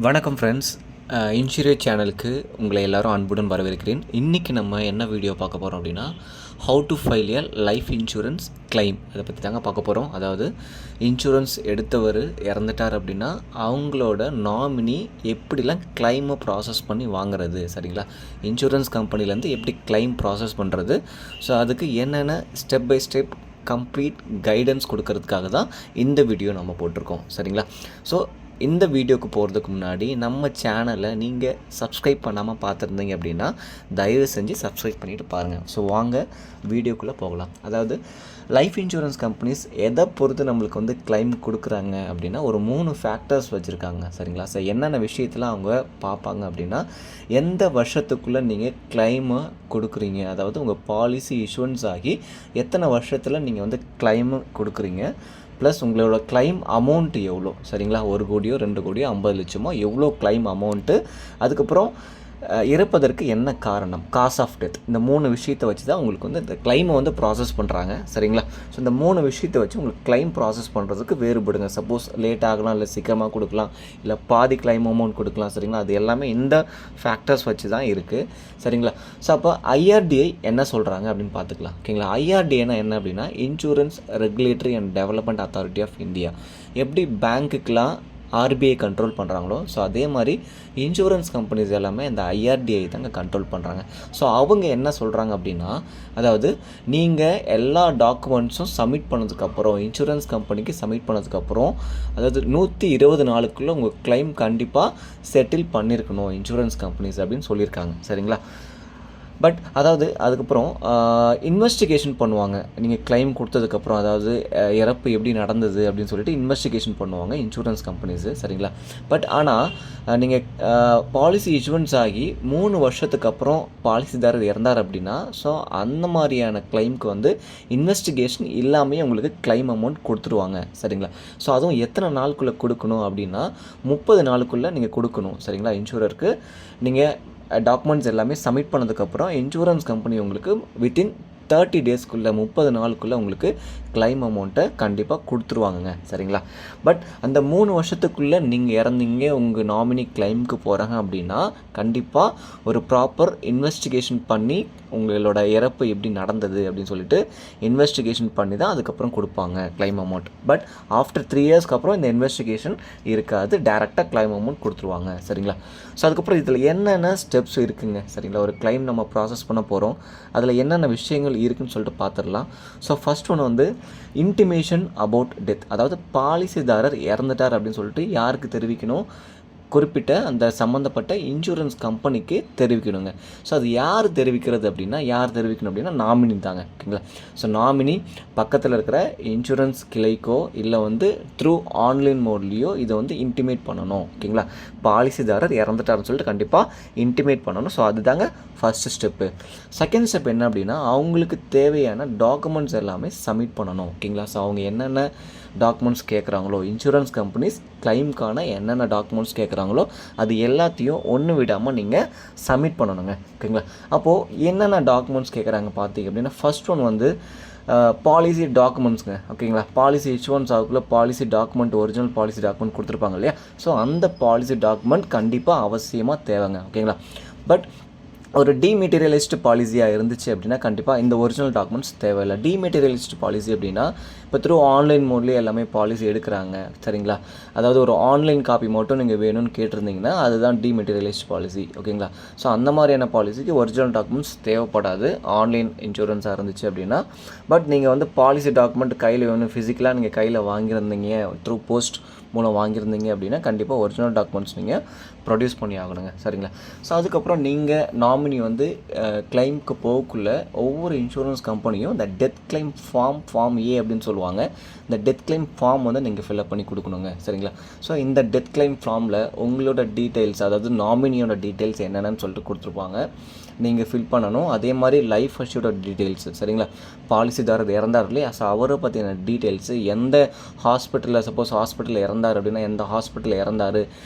வணக்கம் friends. Insurance சேனலுக்கு உங்களை எல்லோரும் அன்புடன் வரவேற்கிறேன். இன்றைக்கி நம்ம என்ன வீடியோ பார்க்க போகிறோம் அப்படின்னா, how to file a life insurance claim, அதை பற்றி தாங்க பார்க்க போகிறோம். அதாவது இன்சூரன்ஸ் எடுத்தவர் இறந்துட்டார் அப்படின்னா அவங்களோட நாமினி எப்படிலாம் கிளைமை ப்ராசஸ் பண்ணி வாங்குறது, சரிங்களா? இன்சூரன்ஸ் கம்பெனிலேருந்து எப்படி கிளைம் ப்ராசஸ் பண்ணுறது, ஸோ அதுக்கு என்னென்ன step by step complete guidance கொடுக்கறதுக்காக தான் இந்த வீடியோ நம்ம போட்டிருக்கோம், சரிங்களா? ஸோ இந்த வீடியோக்கு போகிறதுக்கு முன்னாடி நம்ம சேனலை நீங்கள் சப்ஸ்கிரைப் பண்ணாமல் பார்த்துருந்தீங்க அப்படின்னா தயவு செஞ்சு சப்ஸ்கிரைப் பண்ணிவிட்டு பாருங்கள். ஸோ வாங்க வீடியோக்குள்ளே போகலாம். அதாவது லைஃப் இன்சூரன்ஸ் கம்பெனிஸ் எதை பொறுத்து நம்மளுக்கு வந்து கிளைம் கொடுக்குறாங்க அப்படின்னா ஒரு 3 ஃபேக்டர்ஸ் வச்சுருக்காங்க, சரிங்களா? ஸோ என்னென்ன விஷயத்தில் அவங்க பார்ப்பாங்க அப்படின்னா, எந்த வருஷத்துக்குள்ளே நீங்கள் கிளைமை கொடுக்குறீங்க, அதாவது உங்கள் பாலிசி இஷ்யூன்ஸ் ஆகி எத்தனை வருஷத்தில் நீங்கள் வந்து கிளைமு கொடுக்குறீங்க, ப்ளஸ் உங்களோட கிளைம் அமௌண்ட்டு எவ்வளோ, சரிங்களா? 1 கோடியோ 2 கோடியோ 50 லட்சமோ எவ்வளோ கிளைம் அமௌண்ட்டு, அதுக்கப்புறம் இறப்பதற்கு என்ன காரணம், காஸ் ஆஃப் டெத், இந்த 3 விஷயத்தை வச்சு தான் உங்களுக்கு வந்து இந்த கிளைமை வந்து ப்ராசஸ் பண்ணுறாங்க, சரிங்களா? ஸோ இந்த 3 விஷயத்தை வச்சு உங்களுக்கு கிளைம் ப்ராசஸ் பண்ணுறதுக்கு வேறுபடுங்க. சப்போஸ் லேட் ஆகலாம், இல்லை சீக்கிரமாக கொடுக்கலாம், இல்லை பாதி கிளைம் அமௌண்ட் கொடுக்கலாம், சரிங்களா? அது எல்லாமே இந்த ஃபேக்டர்ஸ் வச்சு தான் இருக்குது, சரிங்களா? ஸோ அப்போ ஐஆர்டிஐ என்ன சொல்கிறாங்க அப்படின்னு பார்த்துக்கலாம், ஓகேங்களா? ஐஆர்டிஐனா என்ன அப்படின்னா, insurance regulatory and development authority of India. எப்படி பேங்க்குக்கெலாம் ஆர்பிஐ கண்ட்ரோல் பண்ணுறாங்களோ, ஸோ அதே மாதிரி இன்சூரன்ஸ் கம்பெனிஸ் எல்லாமே இந்த ஐஆர்டிஐ தாங்க கண்ட்ரோல் பண்ணுறாங்க. ஸோ அவங்க என்ன சொல்கிறாங்க அப்படின்னா, அதாவது நீங்கள் எல்லா டாக்குமெண்ட்ஸும் சப்மிட் பண்ணதுக்கப்புறம், இன்சூரன்ஸ் கம்பெனிக்கு சப்மிட் பண்ணதுக்கப்புறம், அதாவது 120 நாளுக்குள்ளே உங்கள் கிளைம் கண்டிப்பாக செட்டில் பண்ணியிருக்கணும் இன்சூரன்ஸ் கம்பெனிஸ் அப்படின்னு சொல்லியிருக்காங்க, சரிங்களா? பட் அதாவது அதுக்கப்புறம் இன்வெஸ்டிகேஷன் பண்ணுவாங்க. நீங்கள் கிளைம் கொடுத்ததுக்கப்புறம், அதாவது இறப்பு எப்படி நடந்தது அப்படின்னு சொல்லிட்டு இன்வெஸ்டிகேஷன் பண்ணுவாங்க இன்சூரன்ஸ் கம்பெனிஸு, சரிங்களா? பட் ஆனால் நீங்கள் பாலிசி இஷ்யூன்ஸ் ஆகி 3 வருஷத்துக்கு அப்புறம் பாலிசிதாரர் இறந்தார் அப்படின்னா, ஸோ அந்த மாதிரியான கிளைம்க்கு வந்து இன்வெஸ்டிகேஷன் இல்லாமல் உங்களுக்கு கிளைம் அமௌண்ட் கொடுத்துருவாங்க, சரிங்களா? ஸோ அதுவும் எத்தனை நாளுக்குள்ளே கொடுக்கணும் அப்படின்னா 30 நாளுக்குள்ளே நீங்கள் கொடுக்கணும், சரிங்களா? இன்சூரருக்கு நீங்கள் டாக்குமெண்ட்ஸ் எல்லாமே சப்மிட் பண்ணதுக்கப்புறம் இன்சூரன்ஸ் கம்பெனி உங்களுக்கு வித்தின் 30 டேஸ்க்குள்ளே 30 நாளுக்குள்ளே உங்களுக்கு கிளைம் அமௌண்ட்டை கண்டிப்பாக கொடுத்துருவாங்கங்க, சரிங்களா? பட் அந்த 3 வருஷத்துக்குள்ளே நீங்கள் இறந்தீங்க, உங்கள் நாமினி கிளைமுக்கு போகிறாங்க அப்படின்னா கண்டிப்பாக ஒரு ப்ராப்பர் இன்வெஸ்டிகேஷன் பண்ணி உங்களோட இறப்பு எப்படி நடந்தது அப்படின்னு சொல்லிட்டு இன்வெஸ்டிகேஷன் பண்ணி தான் அதுக்கப்புறம் கொடுப்பாங்க கிளைம் அமௌண்ட். பட் ஆஃப்டர் 3 இயர்ஸ்க்கு அப்புறம் இந்த இன்வெஸ்டிகேஷன் இருக்காது, டேரெக்டாக கிளைம் அமௌண்ட் கொடுத்துருவாங்க, சரிங்களா? ஸோ அதுக்கப்புறம் இதில் என்னென்ன ஸ்டெப்ஸ் இருக்குங்க, சரிங்களா? ஒரு கிளைம் நம்ம ப்ராசஸ் பண்ண போகிறோம், அதில் என்னென்ன விஷயங்கள் இருக்குன்னு சொல்லிட்டு பார்த்துடலாம். ஸோ ஃபர்ஸ்ட் ஒன்று வந்து இன்டிமேஷன் அபவுட் டெத், அதாவது பாலிசிதாரர் இறந்துட்டார் அப்படின்னு சொல்லிட்டு யாருக்கு தெரிவிக்கணும், குறிப்பிட்ட அந்த சம்மந்தப்பட்ட இன்சூரன்ஸ் கம்பெனிக்கு தெரிவிக்கணுங்க. ஸோ அது யார் தெரிவிக்கிறது அப்படின்னா, யார் தெரிவிக்கணும் அப்படின்னா நாமினி தாங்க, ஓகேங்களா? ஸோ நாமினி பக்கத்தில் இருக்கிற இன்சூரன்ஸ் கிளைக்கோ இல்லை வந்து த்ரூ ஆன்லைன் மோட்லேயோ இதை வந்து இன்டிமேட் பண்ணணும், ஓகேங்களா? பாலிசிதாரர் இறந்துட்டாருன்னு சொல்லிட்டு கண்டிப்பாக இன்டிமேட் பண்ணணும். ஸோ அதுதாங்க ஃபஸ்ட்டு ஸ்டெப்பு. செகண்ட் ஸ்டெப் என்ன அப்படின்னா, அவங்களுக்கு தேவையான டாக்குமெண்ட்ஸ் எல்லாமே சப்மிட் பண்ணணும், ஓகேங்களா? ஸோ அவங்க என்னென்ன டாக்குமெண்ட்ஸ் கேட்குறாங்களோ, இன்சூரன்ஸ் கம்பெனிஸ் கிளைம்க்கான என்னென்ன டாக்குமெண்ட்ஸ் கேட்குறாங்களோ அது எல்லாத்தையும் ஒன்று விடாமல் நீங்கள் சப்மிட் பண்ணணுங்க, ஓகேங்களா? அப்போது என்னென்ன டாக்குமெண்ட்ஸ் கேட்குறாங்க பார்த்தீங்க அப்படின்னா, ஃபர்ஸ்ட் ஒன் வந்து பாலிசி டாக்குமெண்ட்ஸுங்க, ஓகேங்களா? பாலிசி இஷ்யூன்ஸ் ஆகுள்ள policy document, original policy document கொடுத்துருப்பாங்க இல்லையா? ஸோ அந்த பாலிசி டாக்குமெண்ட் கண்டிப்பாக அவசியமாக தேவைங்க, ஓகேங்களா? பட் ஒரு டிமெட்டீரியலைஸ்டு பாலிசியாக இருந்துச்சு அப்படின்னா கண்டிப்பாக இந்த ஒரிஜினல் டாக்குமெண்ட்ஸ் தேவையில்லை. டிமெட்டீரியலைஸ்டு பாலிசி அப்படின்னா இப்போ த்ரூ ஆன்லைன் மோட்லேயே எல்லாமே பாலிசி எடுக்கிறாங்க, சரிங்களா? அதாவது ஒரு ஆன்லைன் காப்பி மட்டும் நீங்கள் வேணும்னு கேட்டிருந்தீங்கன்னா அதுதான் டிமெட்டீரியலைஸ்டு பாலிசி, ஓகேங்களா? ஸோ அந்த மாதிரியான பாலிசிக்கு ஒரிஜினல் டாக்குமெண்ட்ஸ் தேவைப்படாது ஆன்லைன் இன்சூரன்ஸாக இருந்துச்சு அப்படின்னா. பட் நீங்கள் வந்து பாலிசி டாக்குமெண்ட் கையில் வேணும், ஃபிசிக்கலாக நீங்கள் கையில் வாங்கியிருந்தீங்க, த்ரூ போஸ்ட் மூலம் வாங்கியிருந்தீங்க அப்படின்னா கண்டிப்பாக ஒரிஜினல் டாக்குமெண்ட்ஸ் நீங்கள் ப்ரொடியூஸ் பண்ணி ஆகணுங்க, சரிங்களா? ஸோ அதுக்கப்புறம் நீங்கள் நாமினி வந்து கிளைம்க்கு போகக்குள்ளே ஒவ்வொரு இன்சூரன்ஸ் கம்பெனியும் இந்த டெத் கிளைம் ஃபார்ம் ஏ அப்படின்னு சொல்லுவாங்க, இந்த டெத் கிளைம் ஃபார்ம் வந்து நீங்கள் ஃபில்அப் பண்ணி கொடுக்கணுங்க, சரிங்களா? ஸோ இந்த டெத் கிளைம் ஃபார்மில் உங்களோட டீட்டெயில்ஸ், அதாவது நாமினியோட டீட்டெயில்ஸ் என்னென்னு சொல்லிட்டு கொடுத்துருப்பாங்க, நீங்கள் ஃபில் பண்ணணும். அதே மாதிரி லைஃப் அஷ்யூர்ட் டீட்டெயில்ஸ், சரிங்களா? பாலிசிதாரர் இறந்தார் இல்லையா? ஸோ அவரை பற்றின டீட்டெயில்ஸு, எந்த ஹாஸ்பிட்டலில், சப்போஸ் ஹாஸ்பிட்டலில் இறந்தார் அப்படின்னா எந்த ஹாஸ்பிட்டலில் இறந்தார்,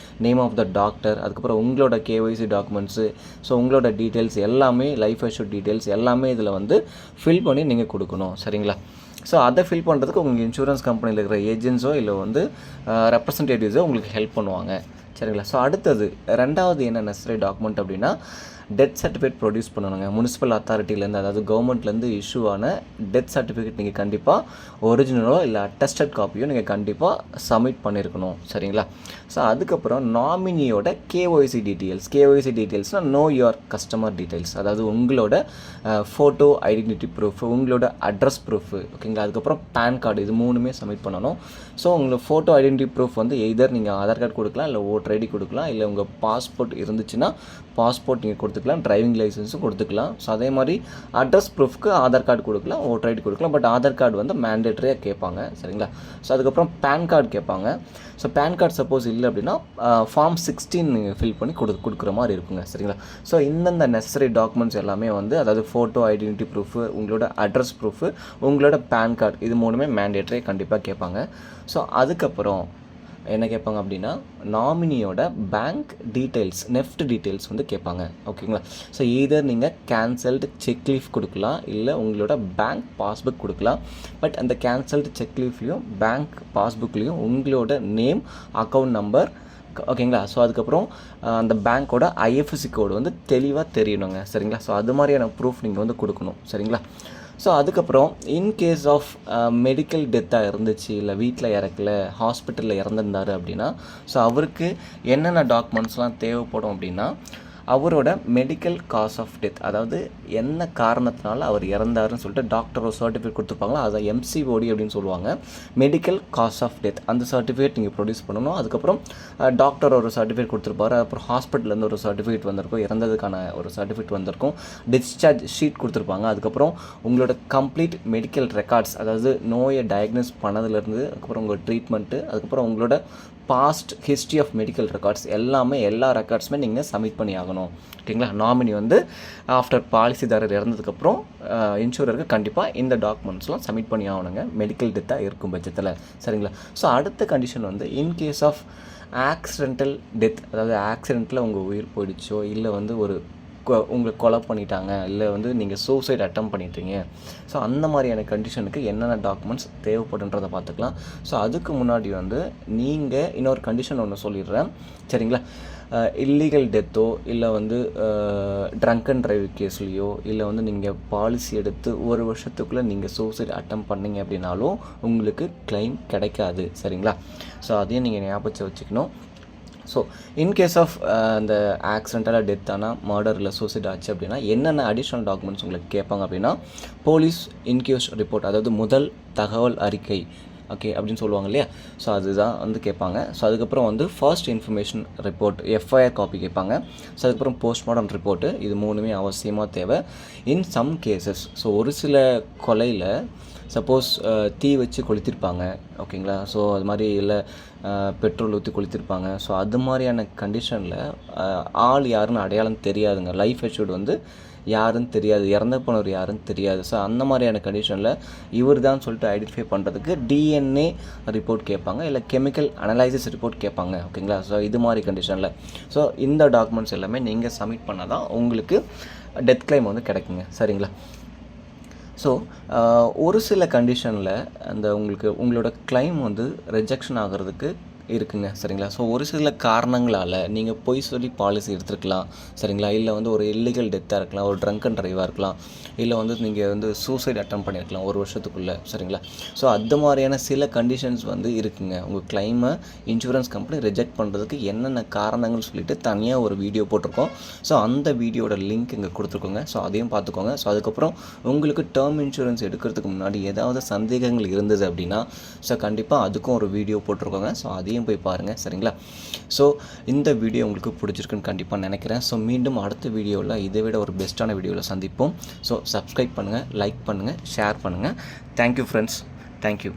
நேம் ஆஃப் த டாக்டர், அதுக்கப்புறம் உங்களோட கேஒய்சி டாக்குமெண்ட்ஸு, ஸோ உங்களோட டீட்டெயில்ஸ் எல்லாமே, லைஃப் அஷ்யூர்ட் டீட்டெயில்ஸ் எல்லாமே இதில் வந்து ஃபில் பண்ணி நீங்கள் கொடுக்கணும், சரிங்களா? ஸோ அதை ஃபில் பண்ணுறதுக்கு உங்கள் இன்சூரன்ஸ் கம்பெனியில் இருக்கிற ஏஜென்ட்ஸோ இல்லை வந்து ரெப்ரசன்டேட்டிவ்ஸோ உங்களுக்கு ஹெல்ப் பண்ணுவாங்க. சரிங்களா. ஸோ அடுத்தது 2வது என்ன நெசசரி டாக்குமெண்ட் அப்படின்னா டெத் சர்டிஃபிகேட் ப்ரொடியூஸ் பண்ணணுங்க. முனிசிபல் அத்தாரிட்டிலேருந்து, அதாவது கவர்மெண்ட்லேருந்து இஷ்யூ ஆன டெத் சர்டிஃபிகேட் நீங்கள் கண்டிப்பாக ஒரிஜினலோ இல்லை அட்டஸ்டட் காப்பியோ நீங்கள் கண்டிப்பாக சப்மிட் பண்ணியிருக்கணும். சரிங்களா. ஸோ அதுக்கப்புறம் நாமினியோட கேஒய்சி டீட்டெயில்ஸ்னால் நோ யுவர் கஸ்டமர் டீட்டெயில்ஸ், அதாவது உங்களோட ஃபோட்டோ ஐடென்டிட்டி ப்ரூஃப், உங்களோட அட்ரஸ் ப்ரூஃப், ஓகேங்களா. அதுக்கப்புறம் பேன் கார்டு, இது 3மே சப்மிட் பண்ணணும். ஸோ உங்களோட ஃபோட்டோ ஐடென்டிட்டி ப்ரூஃப் வந்து எய்தர் நீங்கள் ஆதார் கார்டு கொடுக்கலாம், இல்லை ஓட்டர் ஐடி கொடுக்கலாம், இல்லை உங்கள் பாஸ்போர்ட் இருந்துச்சுன்னா பாஸ்போர்ட் நீங்கள் கொடுத்துக்கலாம், டிரைவிங் லைசன்ஸும் கொடுத்துக்கலாம். ஸோ அதே மாதிரி அட்ரஸ் ப்ரூஃப்க்கு ஆதார் கார்டு கொடுக்கலாம், ஓட்டர் ஐடி கொடுக்கலாம். பட் ஆதார் கார்டு வந்து மேண்டேட்டரியாக கேட்பாங்க. சரிங்களா. ஸோ அதுக்கப்புறம் பேன் கார்டு கேட்பாங்க. ஸோ பேன் கார்டு சப்போஸ் இல்லை அப்படின்னா ஃபார்ம் 16 நீங்கள் ஃபில் பண்ணி கொடுக்குற மாதிரி இருக்குங்க. சரிங்களா. ஸோ இந்தந்த நெசசரி டாக்குமெண்ட்ஸ் எல்லாமே வந்து, அதாவது ஃபோட்டோ ஐடென்டிட்டி ப்ரூஃபு, உங்களோட அட்ரஸ் ப்ரூஃபு, உங்களோட பேன் கார்டு, இது 3மே மேண்டேட்டரியாக கண்டிப்பாக கேட்பாங்க. ஸோ அதுக்கப்புறம் என்ன கேட்பாங்க அப்படின்னா நாமினியோட பேங்க் டீட்டெயில்ஸ், நெஃப்ட் டீட்டெயில்ஸ் வந்து கேட்பாங்க. ஓகேங்களா. ஸோ ஈதர் நீங்கள் கேன்சல்டு செக் லீஃப் கொடுக்கலாம், இல்லை உங்களோட பேங்க் பாஸ்புக் கொடுக்கலாம். பட் அந்த கேன்சல்டு செக் லீஃப்லேயும் பேங்க் பாஸ்புக்லேயும் உங்களோட நேம், அக்கௌண்ட் நம்பர், ஓகேங்களா. ஸோ அதுக்கப்புறம் அந்த பேங்க்கோட ஐஎஃப்எஸ்சி கோடு வந்து தெளிவாக தெரியணுங்க. சரிங்களா. ஸோ அது மாதிரியான ப்ரூஃப் நீங்கள் வந்து கொடுக்கணும். சரிங்களா. ஸோ அதுக்கப்புறம் இன்கேஸ் ஆஃப் மெடிக்கல் டெத்தாக இருந்துச்சு, இல்லை வீட்டில் இறக்கல, ஹாஸ்பிட்டலில் இறந்துருந்தார் அப்படின்னா, ஸோ அவருக்கு என்னென்ன டாக்குமெண்ட்ஸ்லாம் தேவைப்படும் அப்படின்னா அவரோட மெடிக்கல் காஸ் ஆஃப் டெத், அதாவது என்ன காரணத்தினால அவர் இறந்தாருன்னு சொல்லிட்டு டாக்டர் ஒரு சர்டிஃபிகேட் கொடுத்துருப்பாங்களா, அதை எம்சிஓடி அப்படின்னு சொல்லுவாங்க, மெடிக்கல் காஸ் ஆஃப் டெத். அந்த சர்டிஃபிகேட் நீங்கள் ப்ரொடியூஸ் பண்ணணும். அதுக்கப்புறம் டாக்டர் ஒரு சர்டிஃபிகேட் கொடுத்துருப்பாரு, அப்புறம் ஹாஸ்பிட்டல்லேருந்து ஒரு சர்டிஃபிகேட் வந்திருக்கும், இறந்ததுக்கான ஒரு சர்டிஃபிகேட் வந்திருக்கும், டிஸ்சார்ஜ் ஷீட் கொடுத்துருப்பாங்க. அதுக்கப்புறம் உங்களோட கம்ப்ளீட் மெடிக்கல் ரெக்கார்ட்ஸ், அதாவது நோயை டயக்னோஸ் பண்ணதுலேருந்து அதுக்கப்புறம் உங்கள் ட்ரீட்மெண்ட்டு, அதுக்கப்புறம் உங்களோட past history of medical records எல்லாமே, எல்லா ரெக்கார்ட்ஸுமே நீங்கள் சப்மிட் பண்ணி ஆகணும். ஓகேங்களா. நாமினி வந்து ஆஃப்டர் பாலிசிதாரர் இறந்ததுக்கப்புறம் இன்சூரருக்கு கண்டிப்பாக இந்த டாக்குமெண்ட்ஸ்லாம் சப்மிட் பண்ணி ஆகணுங்க, மெடிக்கல் டெத்தாக இருக்கும் பட்சத்தில். சரிங்களா. ஸோ அடுத்த கண்டிஷன் வந்து இன்கேஸ் ஆஃப் ஆக்சிடென்டல் டெத், அதாவது ஆக்சிடெண்ட்டில் உங்கள் உயிர் போயிடுச்சோ, இல்லை வந்து ஒரு உங்களை கொலை பண்ணிட்டாங்க, இல்லை வந்து நீங்கள் சூசைட் அட்டம் பண்ணிட்டீங்க. ஸோ அந்த மாதிரியான கண்டிஷனுக்கு என்னென்ன டாக்குமெண்ட்ஸ் தேவைப்படுன்றதை பார்த்துக்கலாம். ஸோ அதுக்கு முன்னாடி வந்து நீங்கள் இன்னொரு கண்டிஷன் ஒன்று சொல்லிடுறேன். சரிங்களா. இல்லீகல் டெத்தோ, இல்லை வந்து ட்ரங்க் அண்ட் டிரைவ் கேஸ்லேயோ, இல்லை வந்து நீங்கள் பாலிசி எடுத்து 1 வருஷத்துக்குள்ளே நீங்கள் சூசைட் அட்டம் பண்ணிங்க அப்படின்னாலும் உங்களுக்கு கிளைம் கிடைக்காது. சரிங்களா. ஸோ அதையும் நீங்கள் ஞாபகம் வச்சுக்கணும். ஸோ இன்கேஸ் ஆஃப் அந்த ஆக்சிடென்டலாக டெத் ஆனால், மர்டர் இல்லை சூசைட் ஆச்சு அப்படின்னா என்னென்ன அடிஷ்னல் டாக்குமெண்ட்ஸ் உங்களுக்கு கேட்பாங்க அப்படின்னா போலீஸ் இன்க்யூஸ்ட் ரிப்போர்ட், அதாவது முதல் தகவல் அறிக்கை, ஓகே அப்படின்னு சொல்லுவாங்க இல்லையா. ஸோ அதுதான் வந்து கேட்பாங்க. ஸோ அதுக்கப்புறம் வந்து first information report, FIR copy கேட்பாங்க. ஸோ அதுக்கப்புறம் போஸ்ட்மார்ட்டம் ரிப்போர்ட்டு, இது 3மே அவசியமாக தேவை. இன் சம் கேசஸ், ஸோ ஒரு சில கொலையில் சப்போஸ் தீ வச்சு கொளுத்திருப்பாங்க, ஓகேங்களா. ஸோ அது மாதிரி இல்லை பெட்ரோல் ஊற்றி கொளுத்திருப்பாங்க. ஸோ அது மாதிரியான கண்டிஷனில் ஆள் யாருன்னு அடையாளம் தெரியாதுங்க, லைஃப் அஷ்யூர்டு வந்து யாருன்னு தெரியாது, இறந்த போனவர் யாருன்னு தெரியாது. ஸோ அந்த மாதிரியான கண்டிஷனில் இவர் தான் சொல்லிட்டு ஐடென்டிஃபை பண்ணுறதுக்கு டிஎன்ஏ ரிப்போர்ட் கேட்பாங்க, இல்லை கெமிக்கல் அனலைசிஸ் ரிப்போர்ட் கேட்பாங்க, ஓகேங்களா. ஸோ இது மாதிரி கண்டிஷனில் ஸோ இந்த டாக்குமெண்ட்ஸ் எல்லாமே நீங்கள் சப்மிட் பண்ணால் தான் உங்களுக்கு டெத் கிளைம் வந்து கிடைக்குங்க. சரிங்களா. ஸோ ஒரு சில கண்டிஷனில் அந்த உங்களோட கிளைம் வந்து ரிஜெக்ஷன் ஆகிறதுக்கு இருக்குங்க. சரிங்களா. ஸோ ஒரு சில காரணங்களால் நீங்கள் பொய் சொல்லி பாலிசி எடுத்துருக்கலாம். சரிங்களா. இல்லை வந்து ஒரு இல்லீகல் டெத்தாக இருக்கலாம், ஒரு ட்ரங்க் அண்ட் டிரைவாக இருக்கலாம், இல்லை வந்து நீங்கள் வந்து சூசைட் அட்டம் பண்ணியிருக்கலாம் 1 வருஷத்துக்குள்ளே. சரிங்களா. ஸோ அந்த மாதிரியான சில கண்டிஷன்ஸ் வந்து இருக்குங்க. உங்கள் கிளைமை இன்சூரன்ஸ் கம்பெனி ரிஜெக்ட் பண்ணுறதுக்கு என்னென்ன காரணங்கள்னு சொல்லிட்டு தனியாக ஒரு வீடியோ போட்டிருக்கோம். ஸோ அந்த வீடியோட லிங்க் இங்கே கொடுத்துருக்கோங்க. ஸோ அதையும் பார்த்துக்கோங்க. ஸோ அதுக்கப்புறம் உங்களுக்கு டேர்ம் இன்சூரன்ஸ் எடுக்கிறதுக்கு முன்னாடி ஏதாவது சந்தேகங்கள் இருந்தது அப்படின்னா ஸோ கண்டிப்பாக அதுக்கும் ஒரு வீடியோ போட்டிருக்கோங்க. ஸோ அதையும் போய் பாருங்கள். சரிங்களா. ஸோ இந்த வீடியோ உங்களுக்கு பிடிச்சிருக்குன்னு கண்டிப்பாக நினைக்கிறேன். ஸோ மீண்டும் அடுத்த வீடியோவில் இதை விட ஒரு பெஸ்ட்டான வீடியோவில் சந்திப்போம். ஸோ சப்ஸ்கிரைப் பண்ணுங்கள், லைக் பண்ணுங்கள், ஷேர் பண்ணுங்கள். Thank you friends. தேங்க்யூ.